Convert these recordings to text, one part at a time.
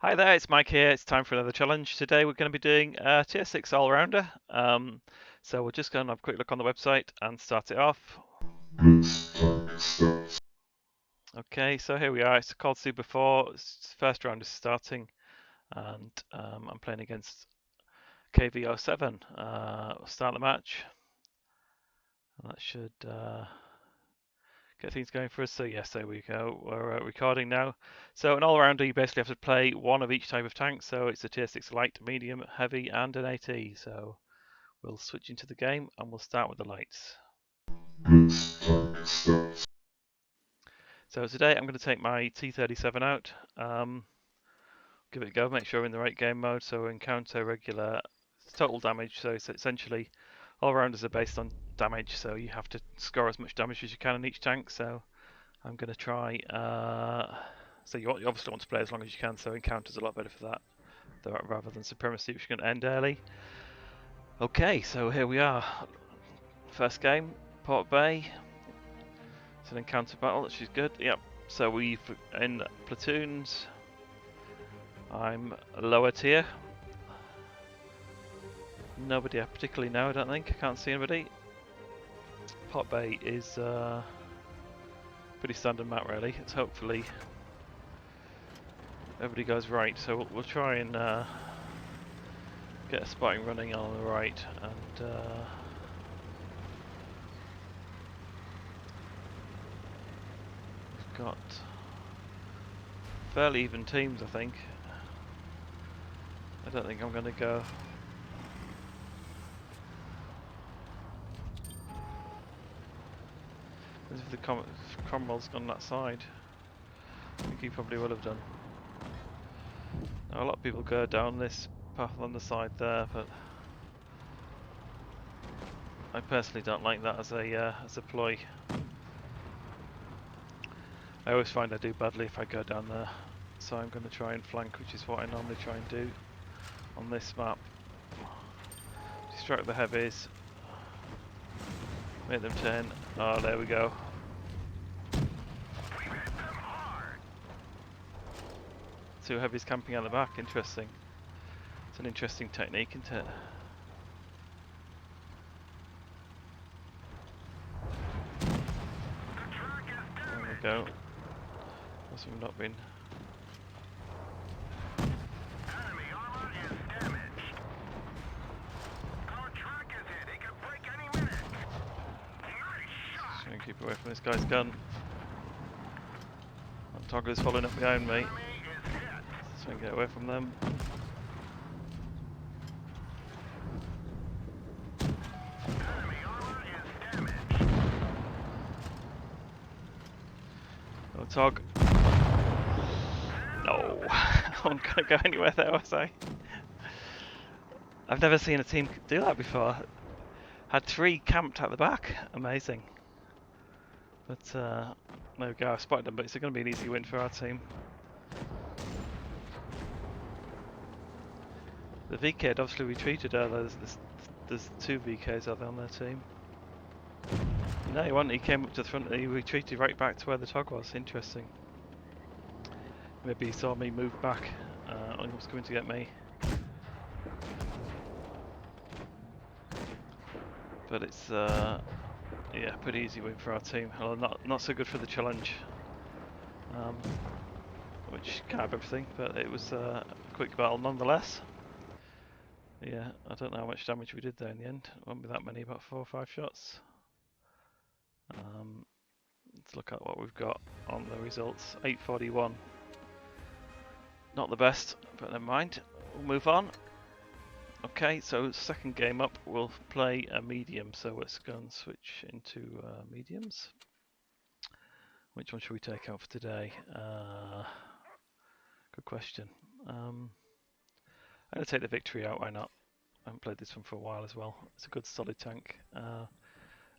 Hi there, it's Mike here. It's time for another challenge. Today we're going to be doing a Tier 6 All-Rounder. So we're just going to have a quick look on the website and start it off. Okay, so here we are. It's called Super 4. First round is starting and I'm playing against KV07. We'll start the match. And that should get things going for us. So yes, there we go. We're recording now. So an all-rounder, you basically have to play one of each type of tank. So it's a tier 6 light, medium, heavy, and an AT. So we'll switch into the game and we'll start with the lights. So today I'm going to take my T-37 out. Give it a go, make sure we're in the right game mode. So encounter regular total damage. So it's essentially all-rounders are based on damage. So you have to score as much damage as you can in each tank. So I'm going to try, so you obviously want to play as long as you can, so encounter's a lot better for that, rather than supremacy, which is going to end early. Okay, so here we are. First game, Port Bay. It's an encounter battle, which is good. Yep, so we've in platoons. I'm lower tier. Nobody I particularly know, I don't think. I can't see anybody. Port Bay is pretty standard map, really. It's hopefully everybody goes right, so we'll try and get a spotting running on the right, and we've got fairly even teams, I think. I don't think I'm going to go. As if the Cromwell's gone that side. I think he probably would have done. Now, a lot of people go down this path on the side there, but I personally don't like that as a ploy. I always find I do badly if I go down there, so I'm going to try and flank, which is what I normally try and do on this map. Distract the heavies, make them turn. Oh, there we go. Two heavies camping at the back, interesting. It's an interesting technique, isn't it? There we go. Must have not been. Enemy armor is damaged. Our truck is hit. It could break any minute. Nice shot. Just trying to keep away from this guy's gun. And Toggler's following up behind me. Enemy is hit. Let's try and get away from them. Enemy armor is damaged. Oh, Tog. No, I wasn't going to go anywhere there, was I? I've never seen a team do that before. Had 3 camped at the back. Amazing. But there we go, I spotted them, but it's going to be an easy win for our team. The VK had obviously retreated earlier. There's 2 VKs out there on their team. No, he wasn't. He came up to the front and he retreated right back to where the Tog was. Interesting. Maybe he saw me move back and he was going to get me. But it's yeah, pretty easy win for our team. Well, not so good for the challenge, which can't have everything, but it was a quick battle nonetheless. Yeah, I don't know how much damage we did there in the end. It won't be that many, about 4 or 5 shots. Let's look at what we've got on the results. 841. Not the best, but never mind. We'll move on. Okay, so second game up, we'll play a medium. So let's go and switch into mediums. Which one should we take out for today? Good question. I'm going to take the Victory out, why not? I haven't played this one for a while as well. It's a good solid tank.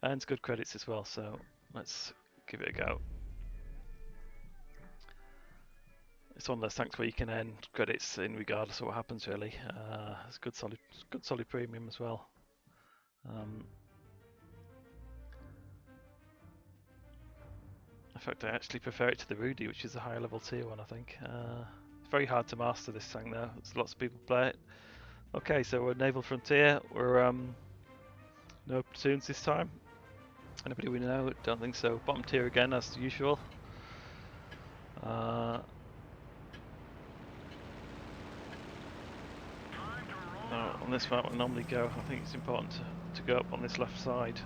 Earns good credits as well, so let's give it a go. It's one of those tanks where you can earn credits in regardless of what happens, really. It's good solid premium as well. In fact, I actually prefer it to the Rudy, which is a higher level tier one, I think. very hard to master this tank though. There's lots of people play it. Okay, so we're Naval Frontier. We're no platoons this time. Anybody we know? Don't think so. Bottom tier again as usual. Now, on this map I normally go, I think it's important to go up on this left side.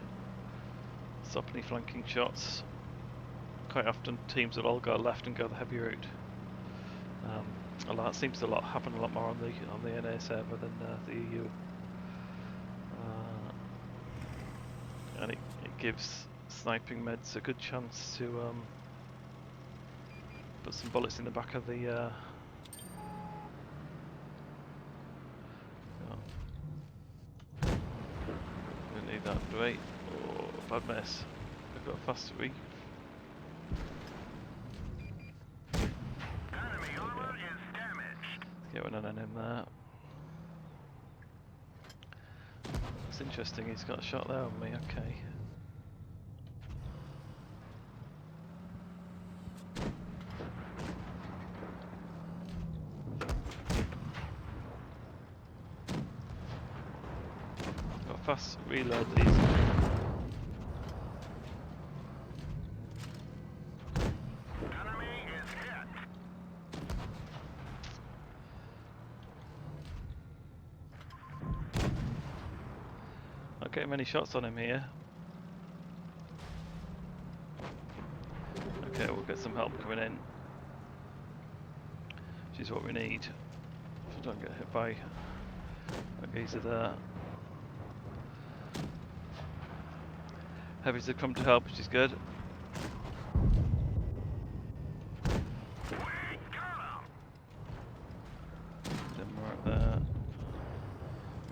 Stop any flanking shots. Quite often teams will all go left and go the heavy route. It seems to happen a lot more on the NA server than the EU. And it gives sniping meds a good chance to put some bullets in the back of the don't need that, do we? Oh, bad miss. I've got a fast reef. Enemy armor is damaged. Get one on him there. That's interesting, he's got a shot there on me, okay. Got a fast reload these. Enemy is hit. Not getting many shots on him here. Okay, we'll get some help coming in. Which is what we need. So don't get hit by that geezer there. Heavies have come to help, which is good. Didn't work there.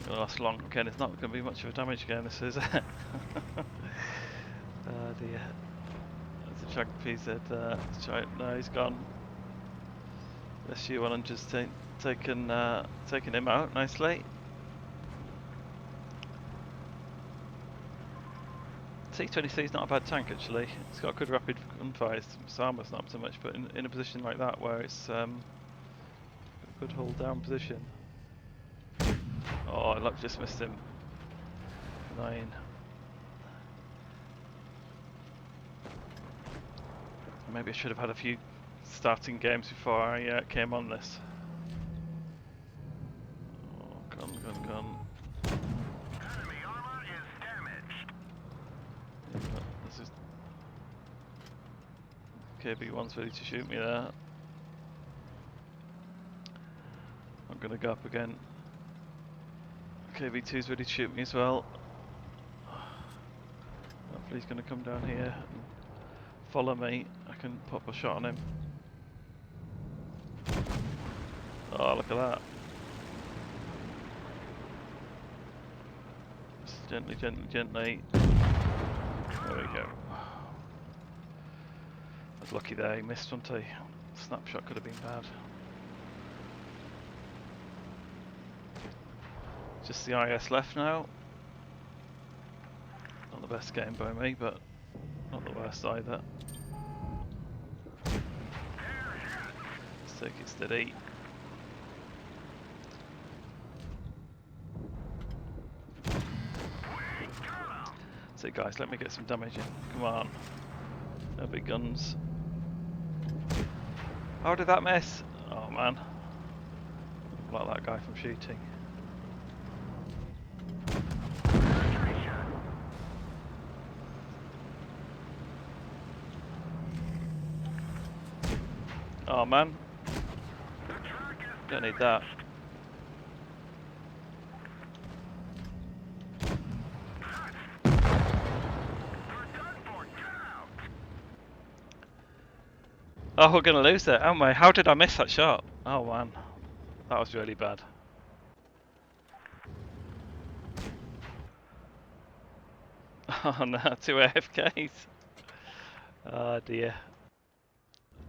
Gonna last long again. It's not going to be much of a damage again. This is. Oh dear. There's a chunk piece that. No, he's gone. SU-100's taken him out nicely. T-23 is not a bad tank actually. It's got good rapid gunfire. Its armor's not so much, but in a position like that where it's a good hold down position. Oh, luck just missed him. 9. Maybe I should have had a few starting games before I came on this. Oh, gun. Enemy armor is damaged. This is KB1's ready to shoot me there. I'm gonna go up again. KB2's ready to shoot me as well. Hopefully he's gonna come down here and follow me. I can pop a shot on him. Oh, look at that. Just gently. There we go. I was lucky there, he missed, wasn't he? Snapshot could have been bad. Just the IS left now. Not the best game by me, but not the worst either. Let's take it steady. So guys, let me get some damage in. Come on. No big guns. How did that miss? Oh man. Block that guy from shooting. Oh man. Don't need that. Oh, we're gonna lose it, aren't we? How did I miss that shot? Oh man. That was really bad. Oh no, 2 AFKs. Oh dear.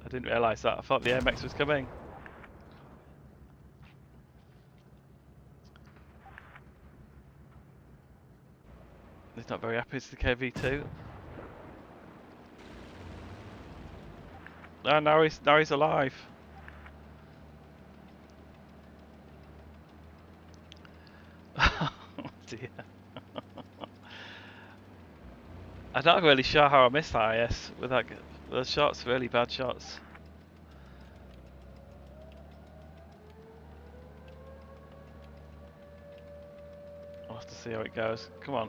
I didn't realise that. I thought the AMX was coming. He's not very happy, it's the KV2. Oh, now he's alive. dear. I'm not really sure how I missed that IS with that. Those shots, really bad shots. I'll have to see how it goes. Come on.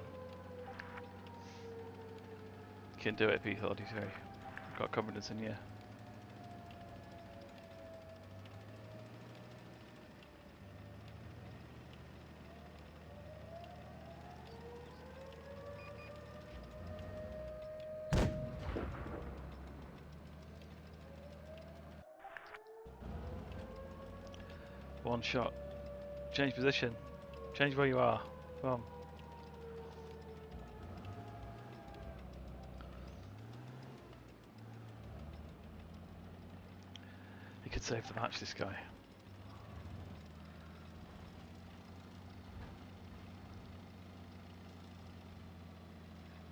You can do it if you thought he's very got confidence in you. One shot. Change position. Change where you are. Come on. He could save the match, this guy.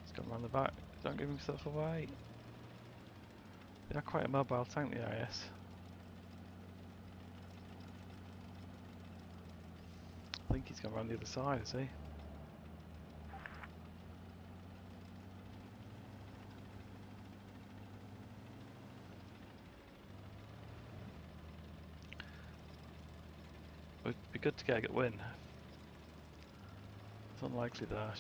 He's gone round the back. Don't give himself away. They are quite a mobile tank, the IS. I think he's gone round the other side, has he? It would be good to get a win. It's unlikely though.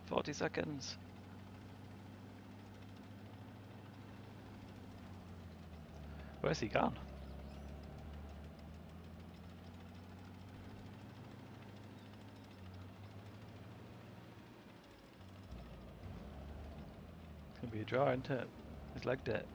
40 seconds. Where's he gone? It's gonna be a draw, isn't it? He's legged it.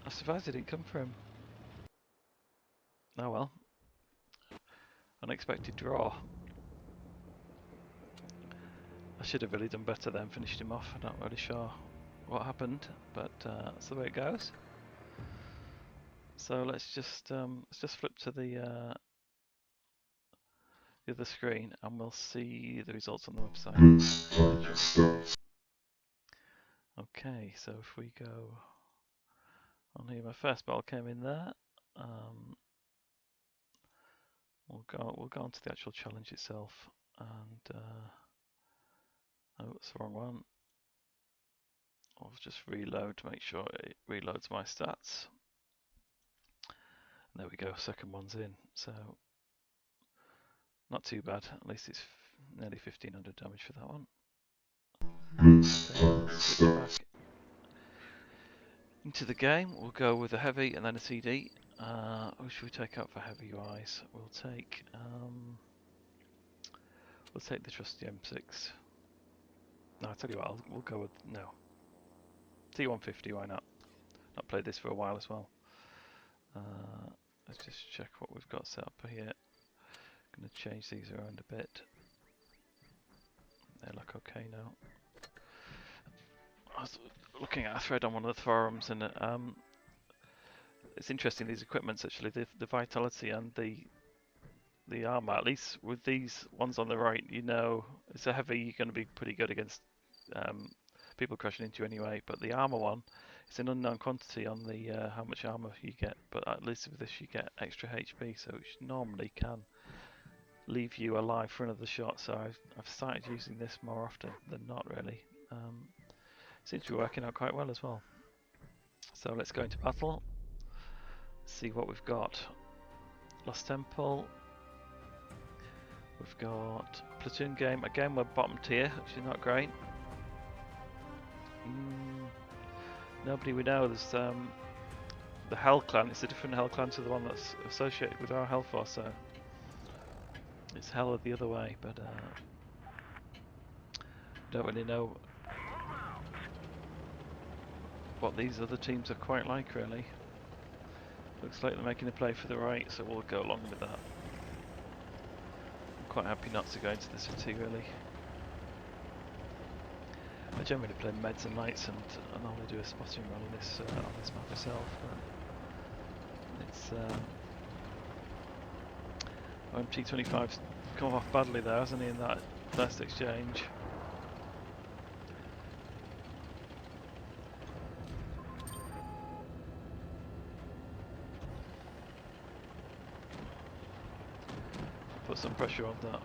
I'm surprised it didn't come for him. Oh well. Unexpected draw. I should have really done better then, finished him off. I'm not really sure what happened, but that's the way it goes. So let's just flip to the other screen and we'll see the results on the website. Okay, so if we go on here, my first ball came in there. We'll go on to the actual challenge itself, and oh, it's the wrong one. I'll just reload to make sure it reloads my stats. There we go, second one's in, so not too bad. At least it's nearly 1500 damage for that one. Okay, switch back into the game. We'll go with a heavy and then a CD. Who should we take out for heavy wise? We'll take the trusty M6. No, I'll tell you what, we'll go with T150. Why not? Not played this for a while as well. Let's just check what we've got set up here. Going to change these around a bit. They look okay now. I was looking at a thread on one of the forums, and it's interesting, these equipments actually, the vitality and the armor, at least with these ones on the right, you know it's a heavy, you're going to be pretty good against people crashing into you anyway, but the armor one, it's an unknown quantity on the how much armor you get, but at least with this you get extra HP, so it normally can leave you alive for another shot, so I've started using this more often than not really. Seems to be working out quite well as well. So let's go into battle, see what we've got. Lost Temple, we've got platoon game, again we're bottom tier, which is not great. Nobody we know. There's the Hell Clan, it's a different Hell Clan to the one that's associated with our Hell Force, so it's Hell the other way, but don't really know what these other teams are quite like really. Looks like they're making a play for the right, so we'll go along with that. I'm quite happy not to go into the city really. I generally play meds and lights, and I normally do a spotting run on this map myself, but it's MT-25's come off badly there, hasn't he, in that first exchange? Put some pressure on that.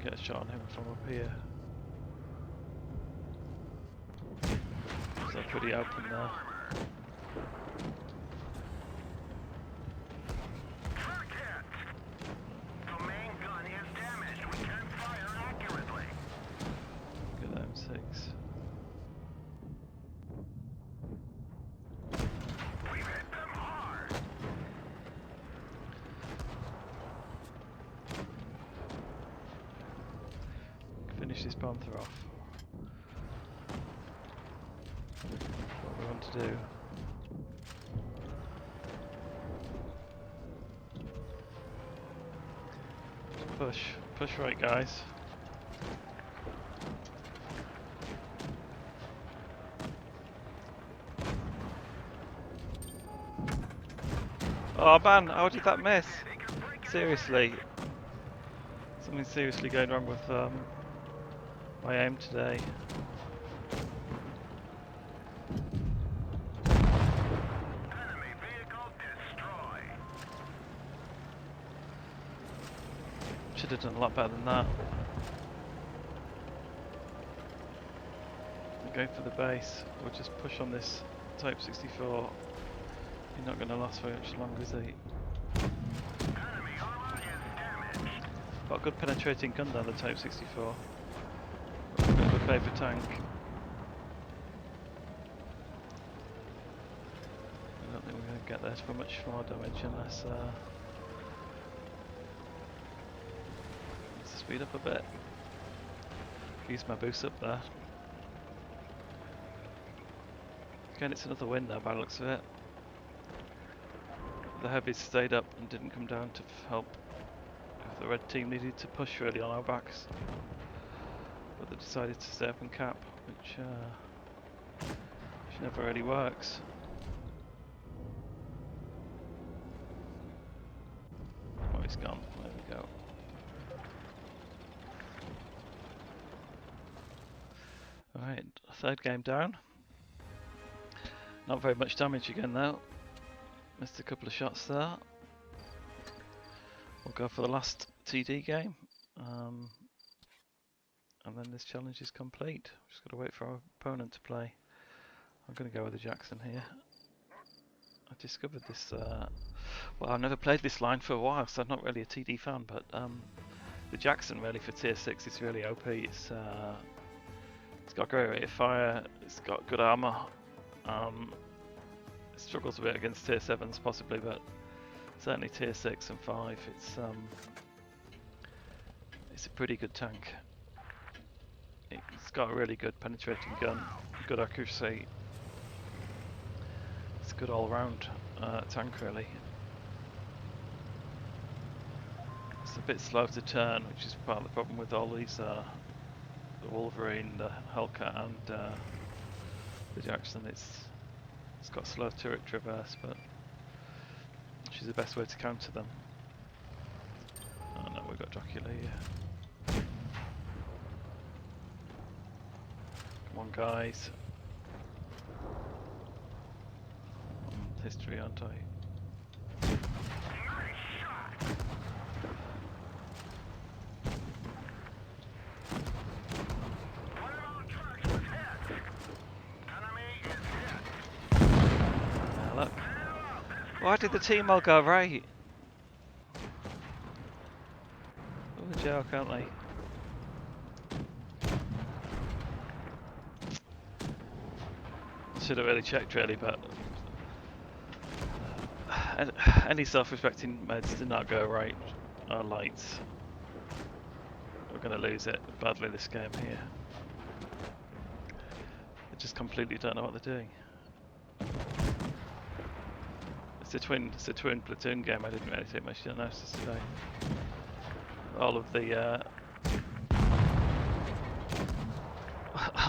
Get a shot on him from up here. So pretty open there. Truck hit! The main gun is damaged. We can't fire accurately. Get that M6. We've hit them hard. Finish this panther off. What we want to do. Just push right, guys. Oh man, how did that miss? Seriously. Something seriously going wrong with my aim today. Enemy vehicle destroyed. Should have done a lot better than that. Go for the base, or just push on this Type 64. He's not going to last very much longer, is he? Enemy armor is damaged. Got a good penetrating gun down the Type 64. Good favourite tank. I don't think we're going to get there for much more damage unless let's speed up a bit. Use my boost up there. Again, it's another win there by the looks of it. The heavies stayed up and didn't come down to help if the red team needed to push really on our backs. But they decided to stay up and cap, which never really works. Oh, he's gone. There we go. Alright, third game down. Not very much damage again though. Missed a couple of shots there. We'll go for the last TD game. And then this challenge is complete. Just got to wait for our opponent to play. I'm going to go with the Jackson here. I discovered this, well, I've never played this line for a while, so I'm not really a TD fan, but the Jackson really for tier 6 is really OP. It's got a great rate of fire, it's got good armour. It struggles a bit against tier 7s possibly, but certainly tier 6 and 5, it's a pretty good tank. It's got a really good penetrating gun, good accuracy. It's a good all-round tank really. It's a bit slow to turn, which is part of the problem with all these, the Wolverine, the Hellcat and the Jackson. It's got slow turret traverse, but which is the best way to counter them. Oh no, we've got Dracula here. Come on guys. History, aren't I? Nice shot. One of our trucks was hit. Enemy is hit. Look. Why did the team all go right? What a joke, aren't they? Should have really checked really, but any self-respecting meds did not go right. Our lights. We're going to lose it badly this game here. They just completely don't know what they're doing. It's a twin platoon game. I didn't really take much notice today. All of the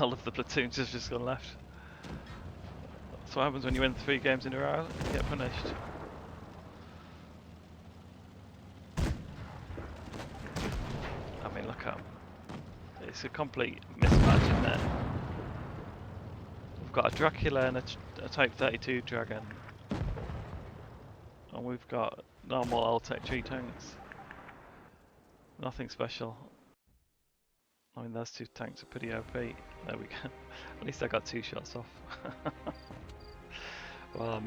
all of the platoons have just gone left. That's what happens when you win 3 games in a row. You get punished. I mean, look at them. It's a complete mismatch, isn't it? We've got a Dracula and a Type 32 Dragon. And we've got normal L-Tech 3 tanks. Nothing special. I mean, those 2 tanks are pretty OP. There we go. At least I got 2 shots off. Well, a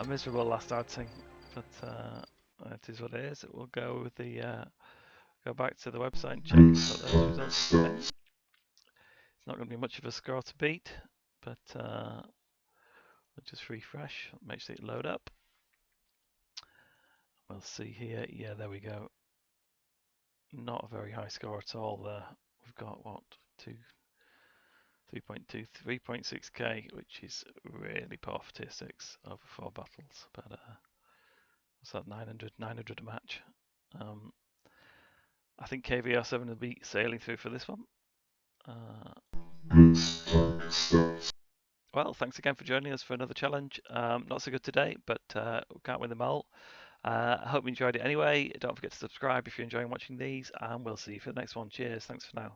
miserable last outing, but it is what it is. We'll go with the go back to the website and check what those results have been. It's not going to be much of a score to beat, but we'll just refresh. Make sure it load up. We'll see here. Yeah, there we go. Not a very high score at all there. We've got what, 3.2, 3.6k, which is really poor for tier 6 over 4 battles. But what's that, 900 a match? I think KVR7 will be sailing through for this one. Well, thanks again for joining us for another challenge. Not so good today, but we can't win them all. I hope you enjoyed it anyway. Don't forget to subscribe if you're enjoying watching these, and we'll see you for the next one. Cheers. Thanks for now.